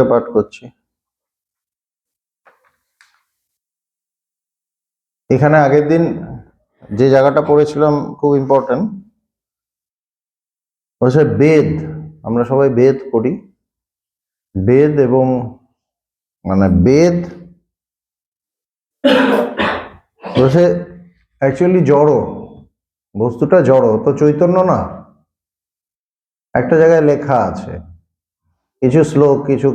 পাঠ করছি। এখানে আগের দিন যে জায়গাটা পড়েছিলাম খুব ইম্পর্টেন্ট, হচ্ছে বেদ। আমরা সবাই বেদ পড়ি, বেদ এবং বেদ হচ্ছে অ্যাকচুয়ালি জড়, বস্তুটা জড়, তো চৈতন্য না। একটা জায়গায় লেখা আছে কিছু শ্লোক, কিছু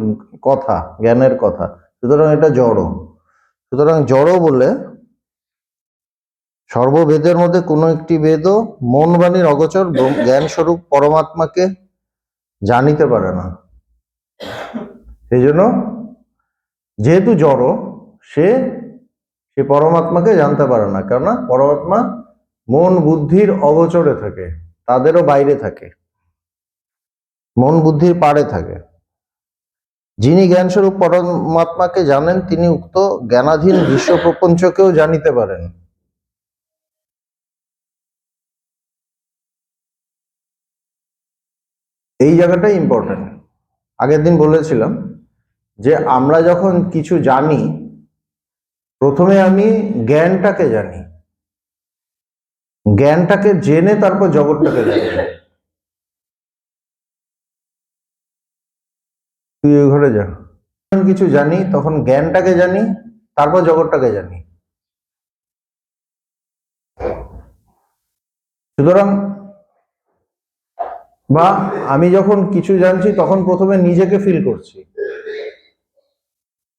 কথা, জ্ঞানের কথা, সুতরাং এটা জড়। সুতরাং জড় বলে সর্ববেদের মধ্যে কোনো একটি বেদও মন বাণীর অগোচর জ্ঞান স্বরূপ পরমাত্মাকে জানিতে পারে না। সেই জন্য যেহেতু জড়, সে পরমাত্মাকে জানতে পারে না, কেননা পরমাত্মা মন বুদ্ধির অগোচরে থাকে, তাদেরও বাইরে থাকে, মন বুদ্ধির পারে থাকে। যিনি জ্ঞান স্বরূপ পরমাত্মাকে জানেন, তিনি উক্ত জ্ঞানাধীন বিশ্ব প্রপঞ্চকেও জানিতে পারেন। এই জায়গাটাই ইম্পর্টেন্ট। আগের দিন বলেছিলাম যে আমরা যখন কিছু জানি, প্রথমে আমি জ্ঞানটাকে জানি, জ্ঞানটাকে জেনে তারপর জগৎটাকে জানি। তুই ওই ঘরে যা। যখন কিছু জানি তখন জ্ঞানটাকে জানি, তারপর জগৎটাকে জানি। সুতরাং বা আমি যখন কিছু জানছি তখন প্রথমে নিজেকে ফিল করছি,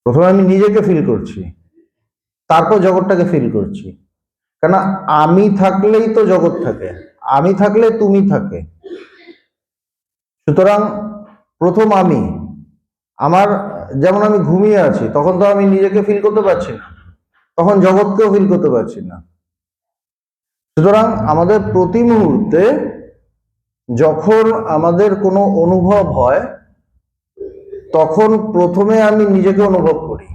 প্রথমে আমি নিজেকে ফিল করছি, তারপর জগৎটাকে ফিল করছি। কেন আমি থাকলেই তো জগৎ থাকে, আমি থাকলে তুমি থাকে। সুতরাং প্রথম আমি, আমার যেমন আমি ঘুমিয়ে আছি তখন তো আমি নিজেকে ফিল করতে পারছি না, তখন জগৎকেও ফিল করতে পারছি না। সুতরাং আমাদের প্রতি মুহূর্তে যখন আমাদের কোনো অনুভব হয়, তখন প্রথমে আমি নিজেকে অনুভব করি।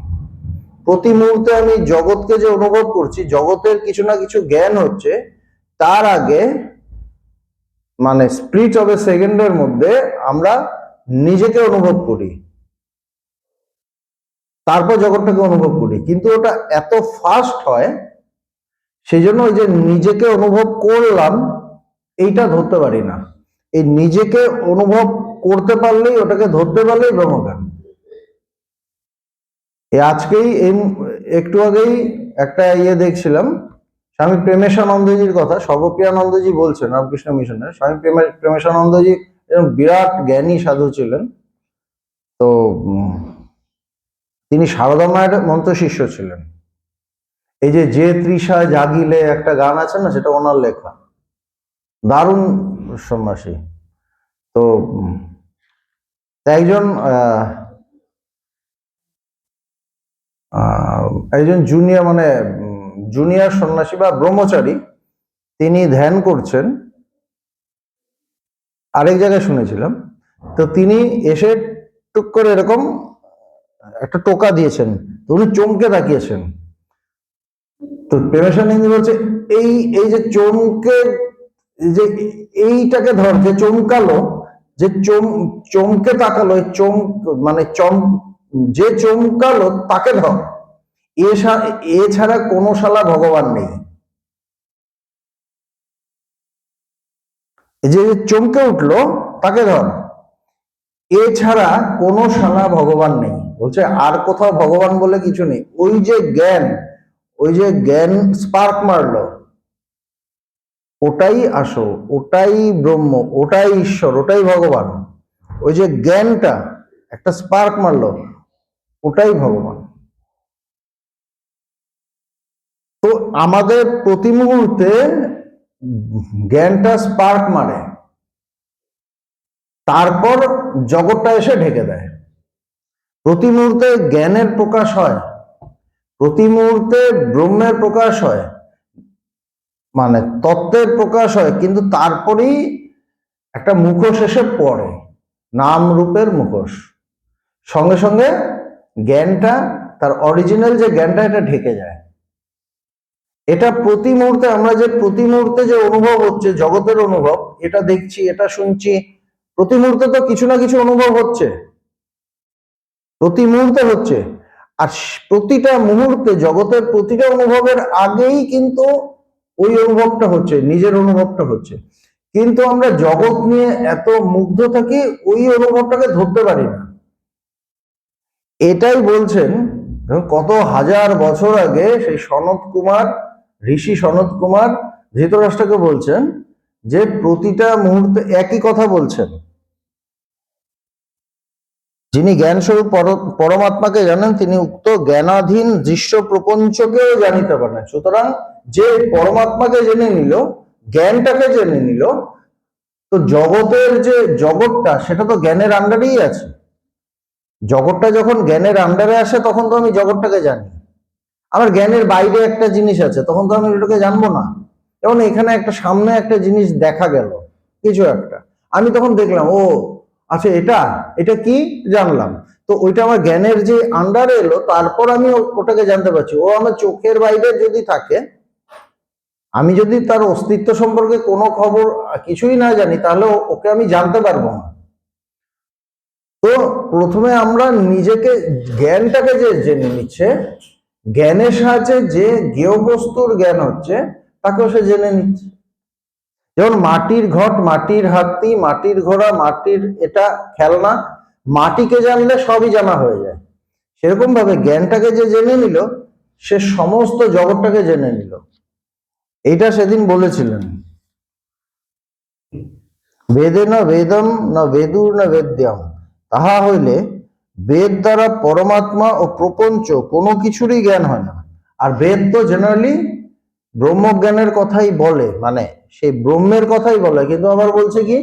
প্রতি মুহূর্তে আমি জগৎকে যে অনুভব করছি, জগতের কিছু না কিছু জ্ঞান হচ্ছে, তার আগে স্প্লিট অফ এ সেকেন্ডের মধ্যে আমরা নিজেকে অনুভব করি, তারপর জগৎটাকে অনুভব করি। কিন্তু ওটা এত ফাস্ট হয়, সেই জন্য ওই যে নিজেকে অনুভব করলাম এইটা ধরতে পারি না। এই নিজেকে অনুভব করতে পারলেই, ওটাকে ধরতে পারলেই ব্রহ্মজ্ঞান। আজকেই একটু আগেই একটা দেখছিলাম, স্বামী প্রেমেশানন্দজির কথা। সর্বপ্রিয়ানন্দজি বলছেন, রামকৃষ্ণ মিশনের স্বামী প্রেমেশানন্দজি বিরাট জ্ঞানী সাধু ছিলেন। তো তিনি সারদা মায়ের মন্ত্র শিষ্য ছিলেন। এই যে তৃষা জাগিলে একটা গান আছে না, সেটা ওনার লেখা, দারুণ সন্ন্যাসী। তো একজন জুনিয়র সন্ন্যাসী বা ব্রহ্মচারী, তিনি ধ্যান করছেন, আরেক জায়গায় শুনেছিলাম। তো তিনি এসে টুক করে এরকম একটা টোকা দিয়েছেন, তো উনি চমকে তাকিয়েছেন। তো প্রেমেশানন্দ বলছে, এই যে চমকে, যে এইটাকে ধর, যে চমকালো, যে চমকে তাকালো, যে চমকালো তাকে ধর, এছাড়া কোনো শালা ভগবান নেই। যে চমকে উঠলো তাকে ধর, এছাড়া কোনো শালা ভগবান নেই। বলছে আর কোথাও ভগবান বলে কিছু নেই। ওই যে জ্ঞান স্পার্ক মারলো, ওটাই আসল, ওটাই ব্রহ্ম, ওটাই ঈশ্বর, ওটাই ভগবান। ওই যে জ্ঞানটা একটা স্পার্ক মারলো, ওটাই ভগবান। তো আমাদের প্রতি মুহূর্তে জ্ঞানটা স্পার্ক মারে, তারপর জগৎটা এসে ঢেকে দেয়। প্রতি মুহূর্তে জ্ঞানের প্রকাশ হয়, প্রতি মুহূর্তে ব্রহ্মের প্রকাশ হয়, তত্ত্বের প্রকাশ হয়, কিন্তু তারপরেই একটা মুখোশ এসে পড়ে, নাম রূপের মুখোশ। সঙ্গে সঙ্গে জ্ঞানটা, তার অরিজিনাল যে জ্ঞানটা, এটা ঢেকে যায়। এটা প্রতি মুহূর্তে, আমরা যে প্রতি মুহূর্তে যে অনুভব হচ্ছে, জগতের অনুভব, এটা দেখছি, এটা শুনছি, প্রতি মুহূর্তে তো কিছু না কিছু অনুভব হচ্ছে। প্রতি মুহূর্তে হচ্ছে। আর প্রতিটা মুহূর্তে জগতের প্রতিটা অনুভবের আগেই কিন্তু ওই অনুভবটা হচ্ছে, নিজের অনুভবটা হচ্ছে। কিন্তু আমরা জগৎ নিয়ে এত মুগ্ধ থাকি, ওই অনুভবটাকে ধরতে পারি না। এটাই বলছেন কত হাজার বছর আগে সেই সনত কুমার, ঋষি সনত কুমার ধৃতরাষ্ট্রকে বলছেন যে প্রতিটা মুহূর্তে একই কথা বলছেন। যিনি জ্ঞান স্বরূপ পরমাত্মাকে জানেন, তিনি উক্ত জ্ঞানাধীন দৃশ্য প্রপঞ্চকেও জানিতে পারেন। সুতরাং যে পরমাত্মাকে জেনে নিল, জ্ঞানটাকে জেনে নিল, তো জগতের যে জগৎটা সেটা তো জ্ঞানের আন্ডারেই আছে। জগৎটা যখন জ্ঞানের আন্ডারে আসে তখন তো আমি জগৎটাকে জানি। আমার জ্ঞানের বাইরে একটা জিনিস আছে, তখন তো আমি ওটাকে জানবো না। যেমন এখানে একটা সামনে একটা জিনিস দেখা গেল, কিছু একটা, আমি তখন দেখলাম ও আচ্ছা এটা এটা কি জানলাম, তো ওইটা আমার জ্ঞানের যে আন্ডারে এলো, তারপর আমি ওটাকে জানতে পারছি। ও আমার চোখের বাইরে যদি থাকে, আমি যদি তার অস্তিত্ব সম্পর্কে কোনো খবর কিছুই না জানি, তাহলে ওকে আমি জানতে পারবো না। তো প্রথমে আমরা নিজেকে, জ্ঞানটাকে যে জেনে নিচ্ছে, জ্ঞানের সাহায্যে যে জ্ঞেয় বস্তুর জ্ঞান হচ্ছে তাকেও সে জেনে নিচ্ছে। যেমন মাটির ঘট, মাটির হাতি, মাটির ঘোড়া, মাটির এটা খেলনা, মাটিকে জানলে সবই জানা হয়ে যায়। সেরকম ভাবে জ্ঞানটাকে যে জেনে নিল, সে সমস্ত জগৎটাকে জেনে নিল। এইটা সেদিন বলেছিলেন, বেদে না বেদম না বেদুর না বেদ্যম, তাহা হইলে বেদ দ্বারা পরমাত্মা ও প্রপঞ্চ কোনো কিছুরই জ্ঞান হয় না। আর বেদ তো জেনারেলি ব্রহ্মজ্ঞানের কথাই বলে, মানে সেই ব্রহ্মের কথাই বলে, কিন্তু আবার বলছে কি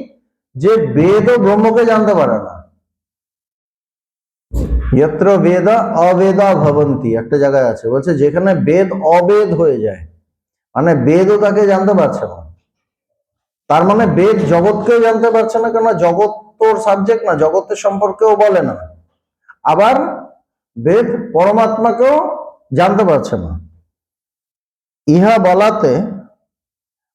যে বেদ ও ব্রহ্মকে জানতে পারে না। যত্র বেদা অবেদা ভবন্তি একটা জায়গায় আছে, বলছে যেখানে বেদ অবেদ হয়ে যায়, মানে বেদও তাকে জানতে পারছে না। তার মানে বেদ জগৎকেও জানতে পারছে না, কেন জগৎ তোর সাবজেক্ট না, জগতের সম্পর্কেও বলে না। আবার বেদ পরমাত্মাকেও জানতে পারছে না। ইহা বলাতে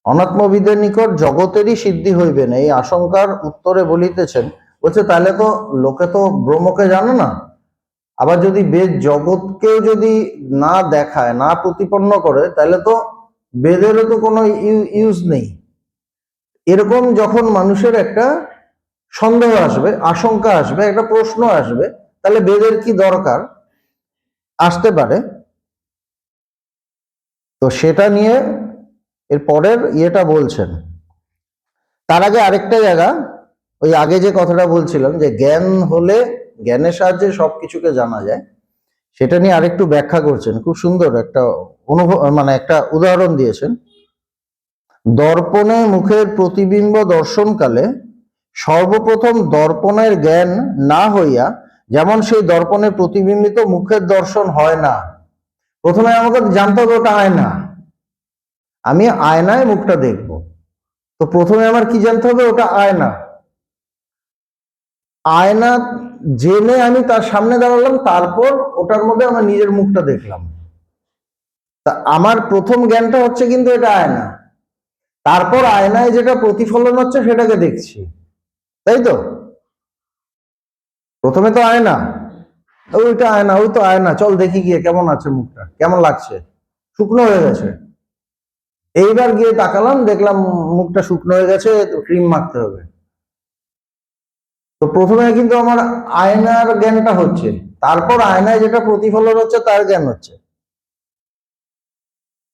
অনাত্মবিদের নিকট জগতেরই সিদ্ধি হইবে না, এই আশঙ্কার উত্তরে বলিতেছেন। বলছে তাহলে তো লোকে তো ব্রহ্মকে জানে না, আবার যদি বেদ জগৎকেও যদি না দেখায়, না প্রতিপন্ন করে, তাহলে তো বেদেরও তো কোনো ইউজ নেই। এরকম যখন মানুষের একটা সন্দেহ আসবে, আশঙ্কা আসবে, একটা প্রশ্ন আসবে, তাহলে বেদের কি দরকার আসতে পারে। তো সেটা নিয়ে এর পরের ইয়েটা বলছেন। তার আগে আরেকটা জায়গা, ওই আগে যে কথাটা বলছিলাম যে জ্ঞান হলে, জ্ঞানের সাহায্যে সবকিছুকে জানা যায়, সেটা নিয়ে আরেকটু ব্যাখ্যা করছেন। খুব সুন্দর একটা অনুভব, মানে একটা উদাহরণ দিয়েছেন। দর্পণে মুখের প্রতিবিম্ব দর্শনকালে সর্বপ্রথম দর্পণের জ্ঞান না হইয়া, যেমন সেই দর্পণের প্রতিবিম্বিত মুখের দর্শন হয় না। প্রথমে আমাকে জানতে হবে ওটা আয়না, আমি আয়নায় মুখটা দেখব। তো প্রথমে আমার কি জানতে হবে, ওটা আয়না। আয়না জেনে আমি তার সামনে দাঁড়ালাম, তারপর ওটার মধ্যে আমার নিজের মুখটা দেখলাম। তা আমার প্রথম জ্ঞানটা হচ্ছে কিন্তু এটা আয়না, তারপর আয়নায় যেটা প্রতিফলন হচ্ছে সেটাকে দেখছি, তাই তো? প্রথমে তো আয়না, ওইটা আয়না, ওই তো আয়না, চল দেখি গিয়ে কেমন আছে মুখটা, কেমন লাগছে, শুকনো হয়ে গেছে। এইবার গিয়ে তাকালাম, দেখলাম মুখটা শুকনো হয়ে গেছে, ক্রিম মাখতে হবে। তো প্রথমে কিন্তু আমার আয়নার জ্ঞানটা হচ্ছে, তারপর আয়নায় যেটা প্রতিফলন হচ্ছে তার জ্ঞান হচ্ছে।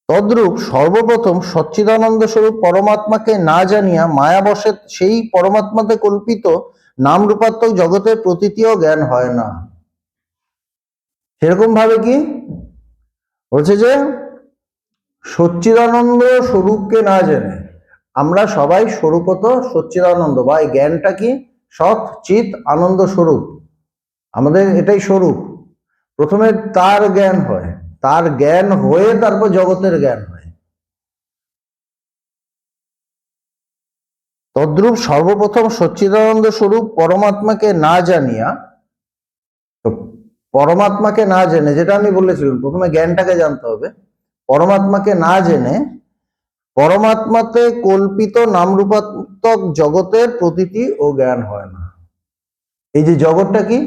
তদ্রূপ সর্বপ্রথম সচ্চিদানন্দ স্বরূপ পরমাত্মাকে না জানিয়া মায়াবশে সেই পরমাত্মাতে কল্পিত নাম রূপাত্মক জগতের প্রতীতিও জ্ঞান হয় না। সেরকম ভাবে কি বলছে যে সচ্চিদানন্দ স্বরূপকে না জেনে, আমরা সবাই স্বরূপত সচ্চিদানন্দ, বা এই জ্ঞানটা কি সৎ চিত আনন্দ স্বরূপ, আমাদের এটাই স্বরূপ। প্রথমে তার জ্ঞান হয়, তার জ্ঞান হয়ে তারপর জগতের জ্ঞান হয়। তদ্রূপ সর্বপ্রথম সচ্চিদানন্দ স্বরূপ পরমাত্মাকে না জানিয়া, তো পরমাত্মাকে না জেনে, যেটা আমি বলেছিলাম প্রথমে জ্ঞানটাকে জানতে হবে, পরমাত্মাকে না জেনে পরমাত্মাতে কল্পিত নামরূপাত্মক জগতের প্রতীতি ও জ্ঞান হয় না। এই যে জগৎটা কি,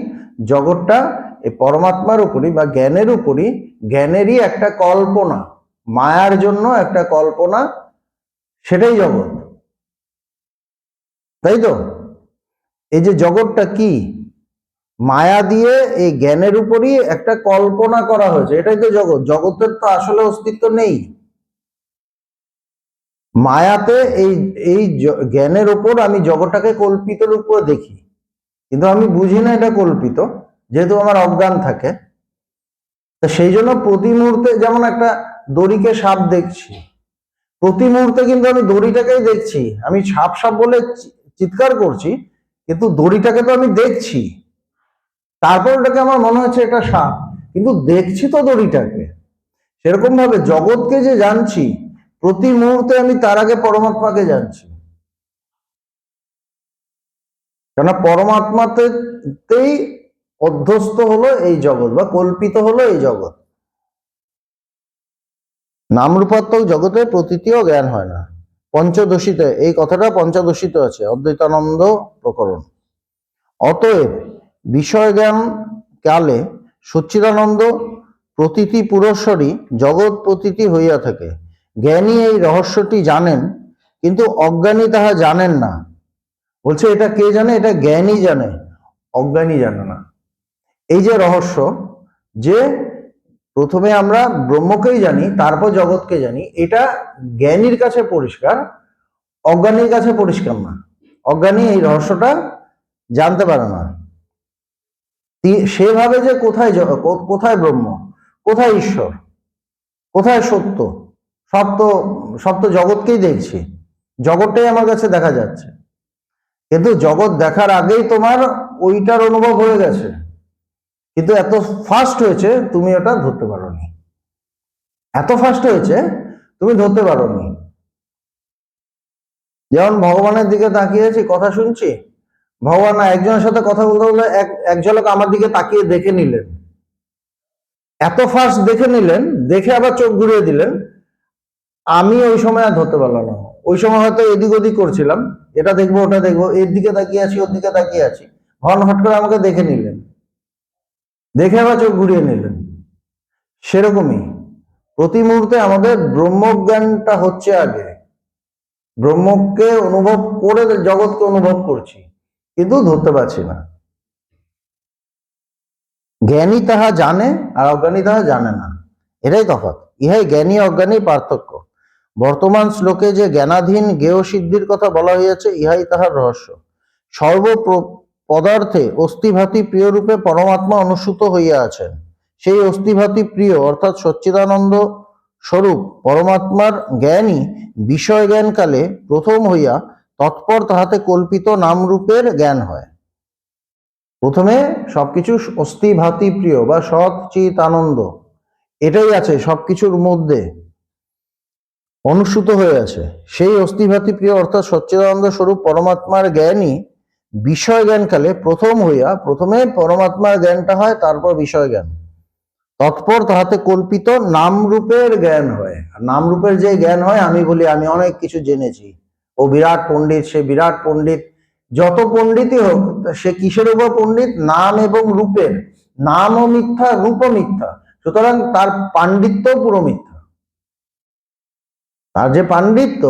জগৎটা এই পরমাত্মার উপরই বা জ্ঞানের উপরই জ্ঞানেরই একটা কল্পনা, মায়ার জন্য একটা কল্পনা, সেটাই জগৎ। তাই তো? এই যে জগৎটা কি, মায়া দিয়ে এই জ্ঞানের উপরই একটা কল্পনা করা হয়েছে, এটাই তো জগৎ। জগতের তো আসলে অস্তিত্ব নেই। মায়াতে এই এই জ্ঞানের উপর আমি জগৎটাকে কল্পিত রূপে দেখি, কিন্তু আমি বুঝি না এটা কল্পিত, যেহেতু আমার অজ্ঞান থাকে। তা সেই জন্য প্রতি মুহূর্তে, যেমন একটা দড়িকে সাপ দেখছি, প্রতি মুহূর্তে কিন্তু আমি দড়িটাকেই দেখছি। আমি সাপ সাপ বলে চিৎকার করছি, কিন্তু দড়িটাকে তো আমি দেখছি। তারপর ওটাকে আমার মনে হচ্ছে এটা সাপ, কিন্তু দেখছি তো দড়িটাকে। সেরকম ভাবে জগৎকে যে জানছি, প্রতি মুহূর্তে আমি তার আগে পরমাত্মাকে জানছি। কেন পরমাত্মাতেই অধ্যস্ত হলো এই জগৎ বা কল্পিত হলো এই জগৎ। নামরূপাত্মক জগতের প্রতীতিও জ্ঞান হয় না। পঞ্চদশীতে এই কথাটা পঞ্চদশীতে আছে, অদ্বৈতানন্দ প্রকরণ। অতএব বিষয় জ্ঞান কালে সচ্চিদানন্দ প্রতীতি পুরস্বরী জগৎ প্রতীতি হইয়া থাকে। জ্ঞানী এই রহস্যটি জানেন, কিন্তু অজ্ঞানী তাহা জানেন না। বলছে এটা কে জানে? এটা জ্ঞানী জানে, অজ্ঞানী জানে না। এই যে রহস্য, যে প্রথমে আমরা ব্রহ্মকেই জানি, তারপর জগৎকে জানি, এটা জ্ঞানীর কাছে পরিষ্কার, অজ্ঞানীর কাছে পরিষ্কার না। অজ্ঞানী এই রহস্যটা জানতে পারে না। সেভাবে যে কোথায় কোথায় ব্রহ্ম, কোথায় ঈশ্বর, কোথায় সত্য, সব তো জগৎকেই দেখছি, জগৎটাই আমার কাছে দেখা যাচ্ছে। কিন্তু জগৎ দেখার আগেই তোমার ওইটার অনুভব হয়ে গেছে, কিন্তু এত ফাস্ট হয়েছে তুমি ওটা ধরতে পারোনি। এত ফাস্ট হয়েছে তুমি ধরতে পারোনি। যেমন ভগবানের দিকে তাকিয়েছি, কথা শুনছি, ভগবান একজনের সাথে কথা বলতে বলতে এক ঝলক আমার দিকে তাকিয়ে দেখে নিলেন, এত ফাস্ট দেখে নিলেন, দেখে আবার চোখ ঘুরিয়ে দিলেন। আমি ওই সময় আর ধরতে পারলাম না। ওই সময় হয়তো এদিক ওদিক করছিলাম, এটা দেখবো ওটা দেখবো, এর দিকে তাকিয়ে আছি ওর দিকে তাকিয়ে আছি, হট করে আমাকে দেখে নিলেন, দেখে আবার চোখ ঘুরিয়ে নিলেন। সেরকমই প্রতি মুহূর্তে আমাদের ব্রহ্মজ্ঞানটা হচ্ছে আগে, ব্রহ্মকে অনুভব করে জগৎকে অনুভব করছি, কিন্তু ধরতে পারছি না। জ্ঞানী তাহা জানে আর অজ্ঞানী তাহা জানে না, এটাই তফাৎ। ইহাই জ্ঞানী অজ্ঞানীর পার্থক্য। বর্তমান শ্লোকে যে জ্ঞানাধীন জ্ঞেয় সিদ্ধির কথা বলা হইয়াছে, ইহাই তাহার রহস্য। সর্ব পদার্থে অস্থিভাতি প্রিয় রূপে পরমাত্মা অনুসূত হইয়া আছেন। সেই অস্থিভাতি প্রিয় অর্থাৎ সচ্চিদানন্দ স্বরূপ পরমাত্মার জ্ঞানই বিষয় জ্ঞান কালে প্রথম হইয়া তৎপর তাহাতে কল্পিত নামরূপের জ্ঞান হয়। প্রথমে সবকিছু অস্থিভাতি প্রিয় বা সৎ চিত আনন্দ, এটাই আছে সবকিছুর মধ্যে, অনুসূত হয়ে আছে। সেই অস্থিভাতি প্রিয় অর্থাৎ সচ্চিদানন্দ স্বরূপ পরমাত্মার জ্ঞানই বিষয় জ্ঞান কালে প্রথম হইয়া, প্রথমে পরমাত্মার জ্ঞানটা হয়, তারপর বিষয় জ্ঞান, তৎপর তাহাতে কল্পিত নামরূপের জ্ঞান হয়। নামরূপের যে জ্ঞান হয়, আমি বলি আমি অনেক কিছু জেনেছি, ও বিরাট পণ্ডিত, সে বিরাট পণ্ডিত। যত পণ্ডিতই হোক, সে কিসের উপর পণ্ডিত? নাম এবং রূপের। নামও মিথ্যা, রূপও মিথ্যা, সুতরাং তার পাণ্ডিত্য পুরো মিথ্যা। তার যে পাণ্ডিত্য,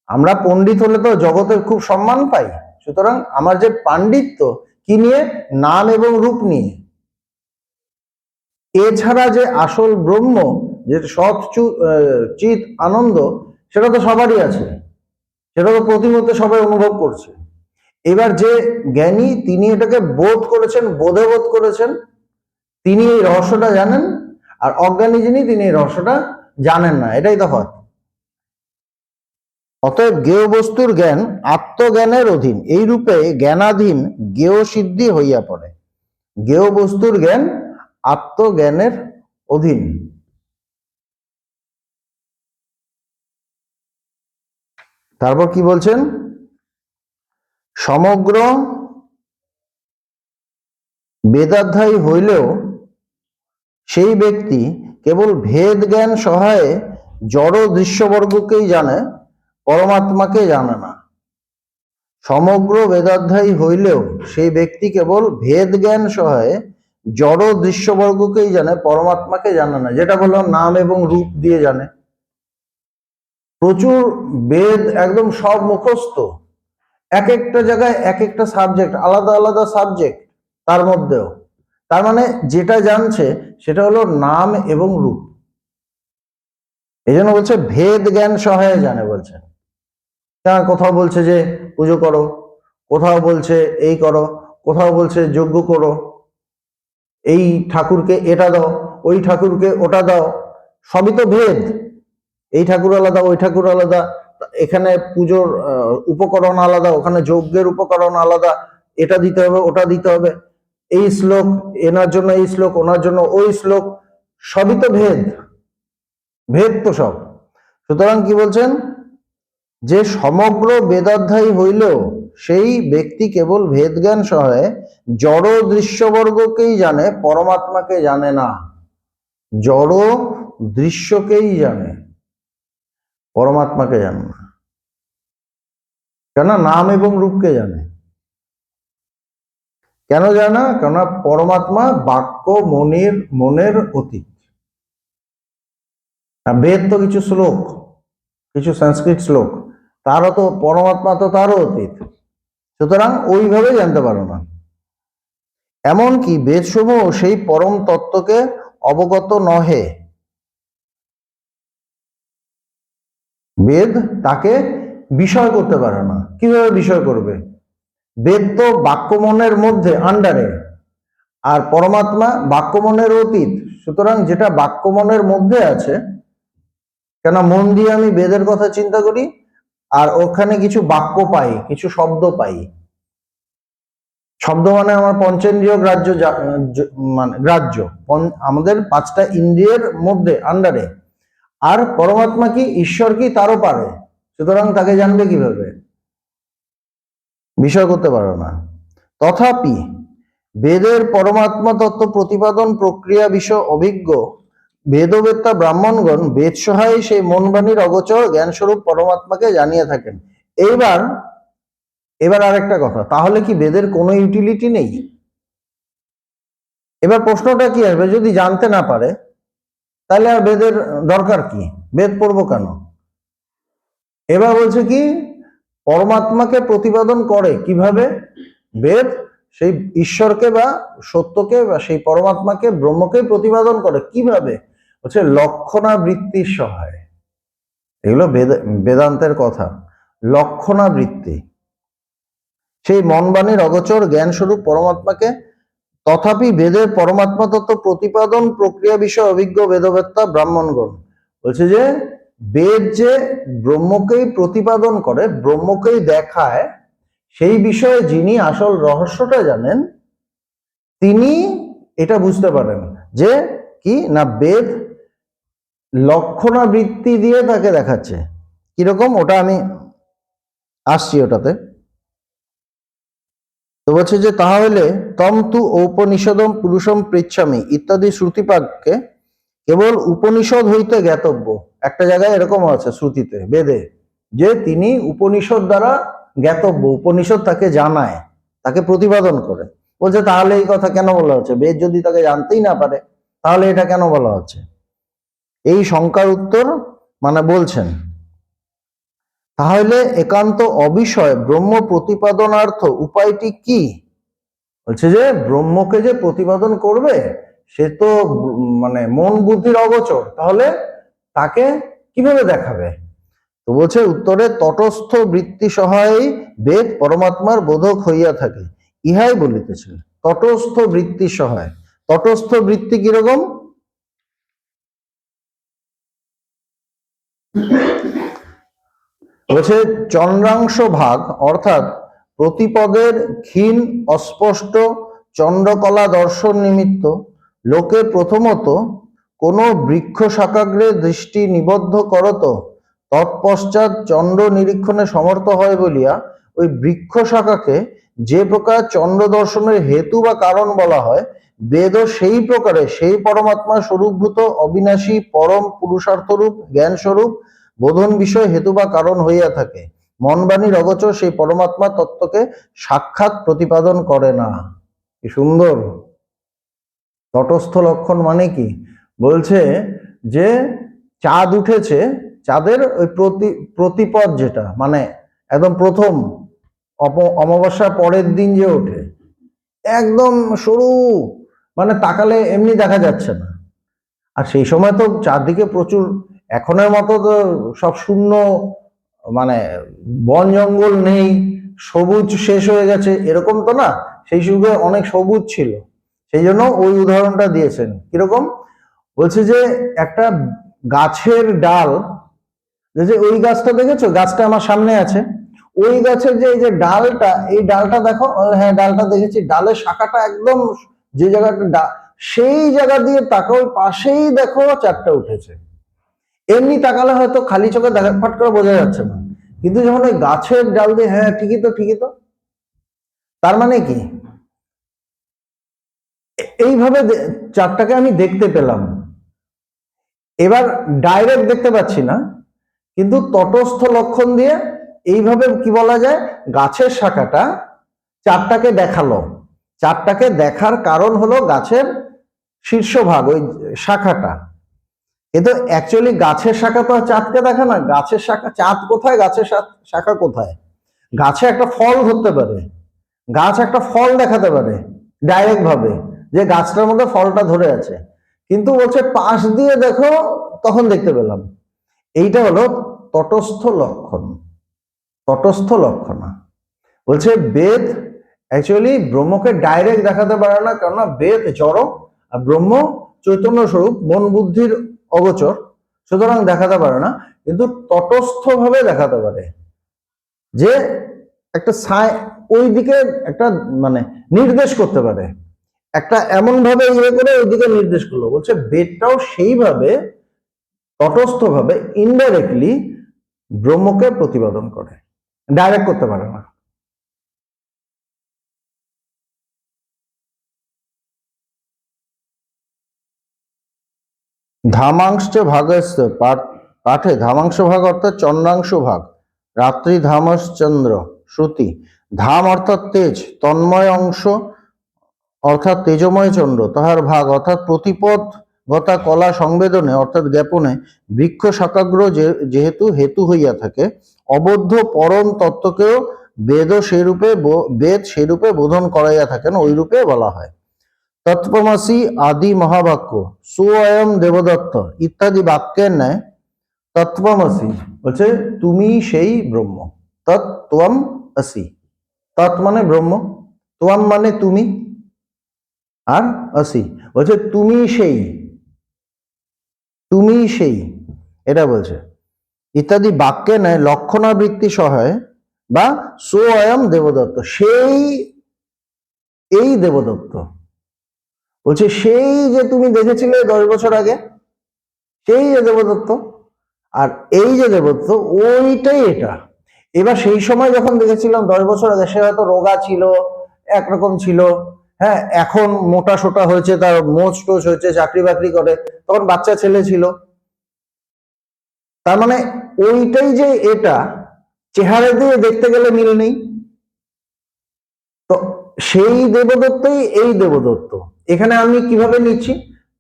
আমরা পণ্ডিত হলে তো জগতের খুব সম্মান পাই, সুতরাং আমার যে পাণ্ডিত্য কি নিয়ে? নাম এবং রূপ নিয়ে। এছাড়া যে আসল ব্রহ্ম, যে সৎ চিত আনন্দ, সেটা তো সবারই আছে, সেটা তো প্রতিমধ্যে সবাই অনুভব করছে। এবার যে জ্ঞানী, তিনি এটাকে বোধ করেছেন, বোধে বোধ করেছেন, তিনি এই রহস্যটা জানেন, আর অজ্ঞানী যিনি, তিনি এই রহস্যটা জানেন না, এটাই তফাৎ। অতএব জ্ঞেয় বস্তুর জ্ঞান আত্মজ্ঞানের অধীন, এই রূপে জ্ঞানাধীন জ্ঞেয় সিদ্ধি হইয়া পড়ে। জ্ঞেয় বস্তুর জ্ঞান আত্মজ্ঞানের অধীন। তারপর কি বলছেন? সমগ্র বেদাধ্যায়ী হইলেও সেই ব্যক্তি কেবল ভেদ জ্ঞান সহায়ে জড় দৃশ্যবর্গকেই জানে, পরমাত্মাকে জানে না। সমগ্র বেদাধ্যায়ী হইলেও সেই ব্যক্তি কেবল ভেদ জ্ঞান সহায়ে জড় দৃশ্যবর্গকেই জানে, পরমাত্মাকে জানে না, যেটা বললাম নাম এবং রূপ দিয়ে জানে। প্রচুর বেদ একদম সব মুখস্থ, এক একটা জায়গায় এক একটা সাবজেক্ট, আলাদা আলাদা সাবজেক্ট তার মধ্যেও। তার মানে যেটা জানছে সেটা হলো নাম এবং রূপ। এই জন্য বলছে ভেদ জ্ঞান সহায়ে জানে, বলছে। কোথাও বলছে যে পুজো করো, কোথাও বলছে এই করো, কোথাও বলছে যজ্ঞ করো, এই ঠাকুরকে এটা দাও, ওই ঠাকুরকে ওটা দাও, সবই তো ভেদ। এই ঠাকুর আলাদা, ওই ঠাকুর আলাদা, এখানে পুজোর উপকরণ আলাদা, ওখানে যজ্ঞের উপকরণ আলাদা, এটা দিতে হবে ওটা দিতে হবে, এই শ্লোক এনার জন্য এই শ্লোক, ওনার জন্য ওই শ্লোক, সবই তো ভেদ। ভেদ তো সব। সুতরাং কি বলছেন, যে সমগ্র বেদাধ্যায়ী হইলেও সেই ব্যক্তি কেবল ভেদ জ্ঞান সহায়ে জড় দৃশ্যবর্গকেই জানে, পরমাত্মাকে জানে না। জড় দৃশ্যকেই জানে, পরমাত্মাকে জানে না। কেন? নাম এবং রূপকে জানে। কেন জানে না? কেন? পরমাত্মা বাক্য মনের অতীত। বেদ তো কিছু শ্লোক, কিছু সংস্কৃত শ্লোক, তারও তো পরমাত্মা তো তারও অতীত। সুতরাং ওইভাবে জানতে পারো না। এমনকি বেদসমূহ সেই পরম তত্ত্বকে অবগত নহে। বেদ তাকে বিষয় করতে পারে না। কিভাবে বিষয় করবে? বেদ তো বাক্যমনের মধ্যে, আন্ডারে, আর পরমাত্মা বাক্যমনের অতীত। সুতরাং যেটা বাক্যমনের মধ্যে আছে, কেন মন দিয়ে আমি বেদের কথা চিন্তা করি, আর ওখানে কিছু বাক্য পাই, কিছু শব্দ পাই। শব্দ মানে আমার পঞ্চেন্দ্রিয় গ্রাহ্য, মানে গ্রাহ্য, আমাদের পাঁচটা ইন্দ্রিয়ের মধ্যে, আন্ডারে। আর পরমাত্মা কি, ঈশ্বর কি, তারও পারে। সুতরাং তাকে জানবে কিভাবে? বিষয় করতে পারো না। তথাপি বেদের পরমাত্মা তত্ত্ব প্রতিপাদন প্রক্রিয়া বিষয় অভিজ্ঞ বেদবেত্তা ব্রাহ্মণগণ বেদ সহায়ে সেই মন বাণীর অগোচর জ্ঞানস্বরূপ পরমাত্মাকে জানিয়ে থাকেন। এবার আরেকটা কথা, তাহলে কি বেদের কোনো ইউটিলিটি নেই? এবার প্রশ্নটা কি আসবে, যদি জানতে না পারে তাহলে আর বেদের দরকার কি? বেদ পড়বো কেন? এবার বলছে কি, পরমাত্মাকে প্রতিপাদন করে কিভাবে? বেদ সেই ঈশ্বরকে বা সত্যকে বা সেই পরমাত্মাকে, ব্রহ্মকে প্রতিপাদন করে কিভাবে? হচ্ছে লক্ষণাবৃত্তির সহায়ে। এগুলো বেদান্তের কথা। লক্ষণাবৃত্তি, সেই মন বাণীর অগোচর জ্ঞান স্বরূপ পরমাত্মাকে। তথাপি বেদের পরমাত্মা তত্ত্ব প্রতিপাদন প্রক্রিয়া বিষয় অভিজ্ঞ বেদবেত্তা ব্রাহ্মণগণ, বলছে যে বেদ যে ব্রহ্মকেই প্রতিপাদন করে, ব্রহ্মকেই দেখায়, সেই বিষয়ে যিনি আসল রহস্যটা জানেন, তিনি এটা বুঝতে পারেন যে কি না, বেদ লক্ষণাবৃত্তি দিয়ে তাকে দেখাচ্ছে। কিরকম? ওটা আমি আসছি ওটাতে। তো বলছে যে তাহলে তম তু ঔপনিষদম পুরুষম পৃচ্ছামি ইত্যাদি শ্রুতিপাককে কেবল উপনিষদ হইতে জ্ঞাতব্য। একটা জায়গায় এরকম আছে শ্রুতিতে, বেদে, যে তিনি উপনিষদ দ্বারা জ্ঞাতব্য, উপনিষদ তাকে জানায়, তাকে প্রতিপাদন করে। বলছে তাহলে এই কথা কেন বলা হচ্ছে? বেদ যদি তাকে জানতেই না পারে, তাহলে এটা কেন বলা হচ্ছে? এই শঙ্কার উত্তর মানে বলছেন, তাহলে একান্ত অবিষয় ব্রহ্ম প্রতিপাদনার্থ উপায়টি কি? বলছে যে ব্রহ্মকে যে প্রতিপাদন করবে সে তো মানে মন বুদ্ধির অগোচর, তাহলে তাকে কিভাবে দেখাবে? তো বলছে উত্তরে, তটস্থ বৃত্তি সহায়েই বেদ পরমাত্মার বোধক হইয়া থাকে, ইহাই বলিতেছেন। তটস্থ বৃত্তি সহায়। তটস্থ বৃত্তি কিরকম? বলছে চন্দ্রাংশ ভাগ, অর্থাৎ প্রতিপদের ক্ষীণ অস্পষ্ট চন্দ্রকলা দর্শন নিমিত্ত লোকে প্রথমত কোন বৃক্ষ শাখাগ্রে দৃষ্টি নিবদ্ধ করত, তৎপশ্চাৎ চন্দ্র নিরীক্ষণে সমর্থ হয় বলিয়া ওই বৃক্ষ শাখাকে যে প্রকার চন্দ্র দর্শনের হেতু বা কারণ বলা হয়, বেদও সেই প্রকারে সেই পরমাত্মা স্বরূপভূত অবিনাশী পরম পুরুষার্থরূপ জ্ঞান স্বরূপ বোধন বিষয় হেতু বা কারণ হইয়া থাকে। মন বাণীর অগোচর সেই পরমাত্মা তত্ত্বকে সাক্ষাৎ প্রতিপাদন করে না। কি সুন্দর! তটস্থ লক্ষণ মানে কি? বলছে যে চাঁদ উঠেছে, চাঁদের ওই প্রতিপদ যেটা মানে একদম প্রথম অমাবস্যার পরের দিন যে ওঠে, একদম সরু, মানে তাকালে এমনি দেখা যাচ্ছে না। আর সেই সময় তো চারদিকে প্রচুর, এখনের মতো তো সব শূন্য, মানে বন জঙ্গল নেই, সবুজ শেষ হয়ে গেছে এরকম তো না, সেই যুগে অনেক সবুজ ছিল। সেই জন্য ওই উদাহরণটা দিয়েছেন। কিরকম? বলছে যে একটা গাছের ডাল, যে ওই গাছটা দেখেছো, গাছটা আমার সামনে আছে, ওই গাছের যে এই যে ডালটা, এই ডালটা দেখো, হ্যাঁ ডালটা দেখেছি, ডালের শাখাটা একদম যে জায়গাটা, সেই জায়গা দিয়ে তাকাও, পাশেই দেখো চারটা উঠেছে। এমনি তাকালে হয়তো খালি চোখে দেখা ফাট করে বোঝা যাচ্ছে না, কিন্তু যখন ওই গাছের ডাল দিয়ে, হ্যাঁ ঠিকই তো ঠিকই তো, তার মানে কি এইভাবে চারটাকে আমি দেখতে পেলাম। এবার ডাইরেক্ট দেখতে পাচ্ছি না, কিন্তু তটস্থ লক্ষণ দিয়ে এইভাবে কি বলা যায়, গাছের শাখাটা চারটাকে দেখালো। চারটাকে দেখার কারণ হলো গাছের শীর্ষভাগ, ওই শাখাটা। কিন্তু অ্যাকচুয়ালি গাছের শাখা তো চাঁদকে দেখা না, গাছের শাখা, চাঁদ কোথায়, গাছের শাখা কোথায়? গাছে একটা ফল ধরতে পারে, গাছ একটা ফল দেখাতে পারে ডাইরেক্ট ভাবে, যে গাছটার মধ্যে ফলটা ধরে আছে, কিন্তু বলছে পাশ দিয়ে দেখো, তখন দেখতে পেলাম। এইটা হলো তটস্থ লক্ষণ। তটস্থ লক্ষণা বলছে বেদ অ্যাকচুয়ালি ব্রহ্মকে ডাইরেক্ট দেখাতে পারে না, কেননা বেদ জড় আর ব্রহ্ম চৈতন্য স্বরূপ, মন বুদ্ধির অগোচর, সুতরাং দেখাতে পারে না, কিন্তু তটস্থ ভাবে দেখাতে পারে। যে একটা ওই দিকে একটা মানে নির্দেশ করতে পারে, একটা এমন ভাবে ইয়ে করে ওইদিকে নির্দেশ করলো। বলছে বেদটাও সেইভাবে তটস্থ ভাবে ইনডাইরেক্টলি ব্রহ্মকে প্রতিপাদন করে, ডাইরেক্ট করতে পারে না। ধামাংশ ভাগস্য পাঠে ধামাংশ ভাগ অর্থাৎ চন্দ্রাংশ ভাগ, রাত্রি ধামশ্চন্দ্র শ্রুতি। ধাম অর্থাৎ তেজ, তন্ময় অংশ অর্থাৎ তেজময় চন্দ্র, তাহার ভাগ অর্থাৎ প্রতিপদ গতা কলা সংবেদনে অর্থাৎ জ্ঞাপনে, বৃক্ষ শাকাগ্র যেহেতু হেতু হইয়া থাকে, অবদ্ধ পরম তত্ত্বকেও বেদ সেরূপে বোধন করাইয়া থাকেন, ওই রূপে বলা হয়। তৎপমসি আদি মহাবাক্য, সোয়ম দেবদত্ত ইত্যাদি বাক্যের ন্যায় তৎপমসি বলছে তুমি সেই ব্রহ্ম। তৎ আসি, তৎ মানে ব্রহ্ম, ত্বম মানে তুমি, আর আসি বলছে তুমি সেই, তুমি সেই, এটা বলছে। ইত্যাদি বাক্যে নেয় লক্ষণাবৃত্তি সহায় বা সোয়ম দেবদত্ত, সেই, এই দেবদত্ত বলছে সেই যে তুমি দেখেছিলে 10 বছর আগে, সেই যে দেবদত্ত, আর এই যে দেবদত্ত ওইটাই এটা। এবার সেই সময় যখন দেখেছিলাম 10 বছর আগে, সে হয়তো রোগা ছিল, একরকম ছিল, হ্যাঁ এখন মোটা সোটা হয়েছে, তার মোচ টোচ হয়েছে, চাকরি বাকরি করে, তখন বাচ্চা ছেলে ছিল। তার মানে ওইটাই যে এটা, চেহারা দিয়ে দেখতে গেলে মিল নেই, তো সেই দেবদত্তই এই দেবদত্ত। এখানে আমি কিভাবে নিচ্ছি,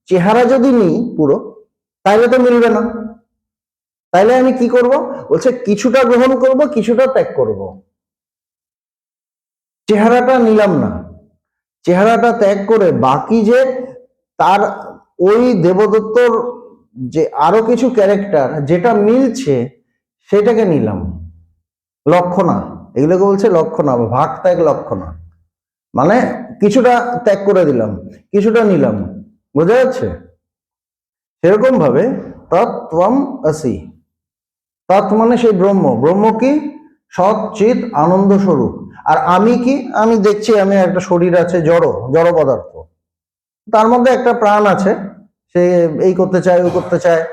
চেহারা যদি নিই পুরো, তাহলে তো মিলবে না, তাইলে আমি কি করব, বলছে কিছুটা গ্রহণ করব, কিছুটা ত্যাগ করব। চেহারাটা নিলাম না, চেহারাটা ত্যাগ করে বাকি যে তার ওই দেবদত্তর যে আরো কিছু ক্যারেক্টার যেটা মিলছে সেটাকে নিলাম। লক্ষণা, এগুলোকে বলছে লক্ষণা, ভাগ ত্যাগ লক্ষণা, মানে কিছুটা ত্যাগ করে দিলাম, কিছুটা নিলাম, বোঝা যাচ্ছে? সেরকম ভাবে তৎ আসি, তৎ মানে সেই ব্রহ্ম, ব্রহ্ম কি সৎ চিৎ আনন্দ স্বরূপ, আর আমি কি, আমি দেখছি আমি একটা শরীর আছে, জড় পদার্থ, তার মধ্যে একটা প্রাণ আছে, সে এই করতে চায় ওই করতে চায়,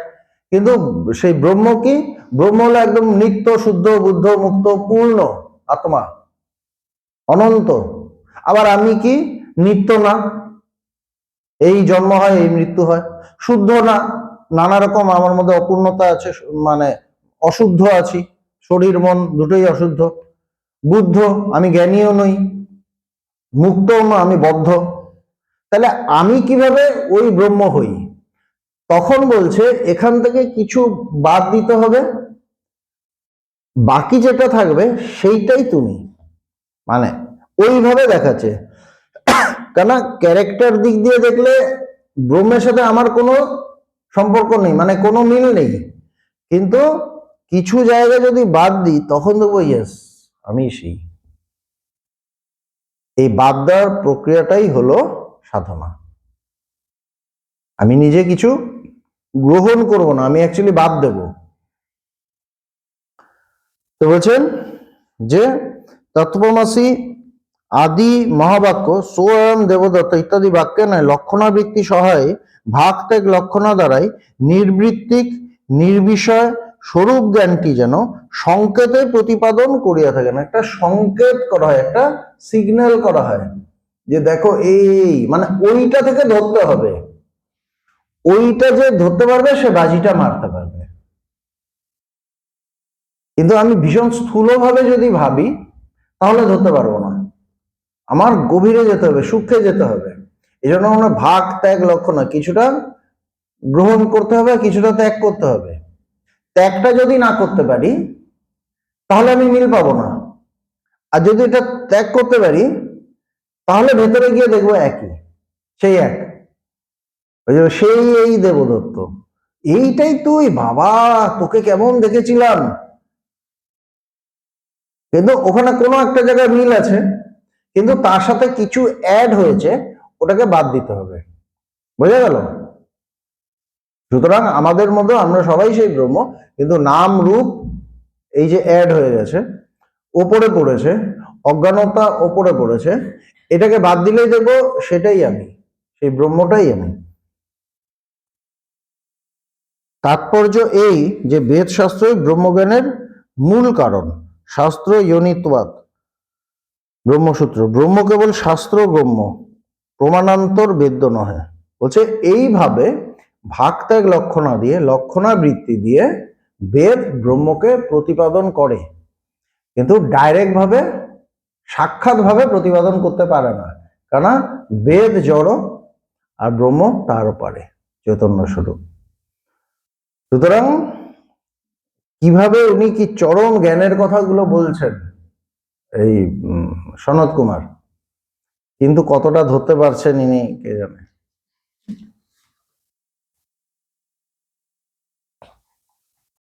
কিন্তু সেই ব্রহ্ম কি, ব্রহ্ম হলো একদম নিত্য শুদ্ধ বুদ্ধ মুক্ত পূর্ণ আত্মা, অনন্ত। আবার আমি কি, নিত্য না, এই জন্ম হয় এই মৃত্যু হয়, শুদ্ধ না, নানা রকম আমার মধ্যে অপূর্ণতা আছে, মানে অশুদ্ধ আছি, শরীর মন দুটোই অশুদ্ধ, বুদ্ধ আমি জ্ঞানীও নই, মুক্তও না আমি বদ্ধ। তাহলে আমি কিভাবে ওই ব্রহ্ম হই? তখন বলছে এখান থেকে কিছু বাদ দিতে হবে, বাকি যেটা থাকবে সেইটাই তুমি। মানে ওইভাবে দেখাচ্ছে, কেন ক্যারেক্টার দিক দিয়ে দেখলে ব্রহ্মের সাথে আমার কোনো সম্পর্ক নেই, মানে কোনো মিল নেই, কিন্তু কিছু জায়গা যদি বাদ দিই তখন দেখবো ইয়েস আমি সেই। এই বাদ দেওয়ার প্রক্রিয়াটাই হলো সাধনা। আমি নিজে কিছু গ্রহণ করব না, আমি অ্যাকচুয়ালি বাদ দেব। তো বলছেন যে তত্ত্বমসি আদি মহাবাক্য সোয়ম দেবদত্ত ইত্যাদি বাক্যে নয় লক্ষণাবৃত্তি সহায়ে ভাগ ত্যাগ লক্ষণা দ্বারাই নির্বৃত্তিক নির্বিষয় স্বরূপ জ্ঞানটি যেন সংকেতে প্রতিপাদন করিয়া থাকেন। একটা সংকেত করা হয়, একটা সিগন্যাল করা হয় যে দেখো এই, মানে ওইটা থেকে ধরতে হবে, ওইটা যে ধরতে পারবে সে বাজিটা মারতে পারবে। কিন্তু আমি ভীষণ স্থূলভাবে যদি ভাবি তাহলে ধরতে পারবো না, আমার গভীরে যেতে হবে, সূক্ষ্মে যেতে হবে। এই জন্য আমরা ভাগ ত্যাগ লক্ষ্য না, কিছুটা গ্রহণ করতে হবে, কিছুটা ত্যাগ করতে হবে। ত্যাগটা যদি না করতে পারি তাহলে আমি মিল পাবো না, আর যদি এটা ত্যাগ করতে পারি তাহলে ভেতরে গিয়ে দেখবো একই, সেই এক, ওই যে সেই এই দেবদত্ত, এইটাই তুই, বাবা তোকে কেমন দেখেছিলাম। কিন্তু ওখানে কোনো একটা জায়গায় মিল আছে, কিন্তু তার সাথে কিছু অ্যাড হয়েছে, ওটাকে বাদ দিতে হবে। বোঝা গেল? সুতরাং আমাদের মধ্যে আমরা সবাই সেই ব্রহ্ম, কিন্তু নাম রূপ এই যে অ্যাড হয়ে গেছে, ওপরে পড়েছে, অজ্ঞানতা ওপরে পড়েছে, এটাকে বাদ দিলেই দেখবো সেটাই আমি, সেই ব্রহ্মটাই আমি। তাৎপর্য এই যে বেদ শাস্ত্রই ব্রহ্মজ্ঞানের মূল কারণ। শাস্ত্র যোনিত্বাৎ ব্রহ্মসূত্র, ব্রহ্ম কেবল শাস্ত্র ব্রহ্ম, প্রমাণান্তর বেদ্য নহে। বলছে এইভাবে ভাগ ত্যাগ লক্ষণা দিয়ে, লক্ষণাবৃত্তি দিয়ে বেদ ব্রহ্মকে প্রতিপাদন করে, কিন্তু ডাইরেক্ট ভাবে সাক্ষাৎ ভাবে প্রতিপাদন করতে পারে না, কেননা বেদ জড় আর ব্রহ্ম তার পারে চৈতন্য স্বরূপ। সুতরাং কিভাবে উনি কি চরম জ্ঞানের কথাগুলো বলছেন এই সনত কুমার, কিন্তু কতটা ধরতে পারছেন ইনি কে জানে।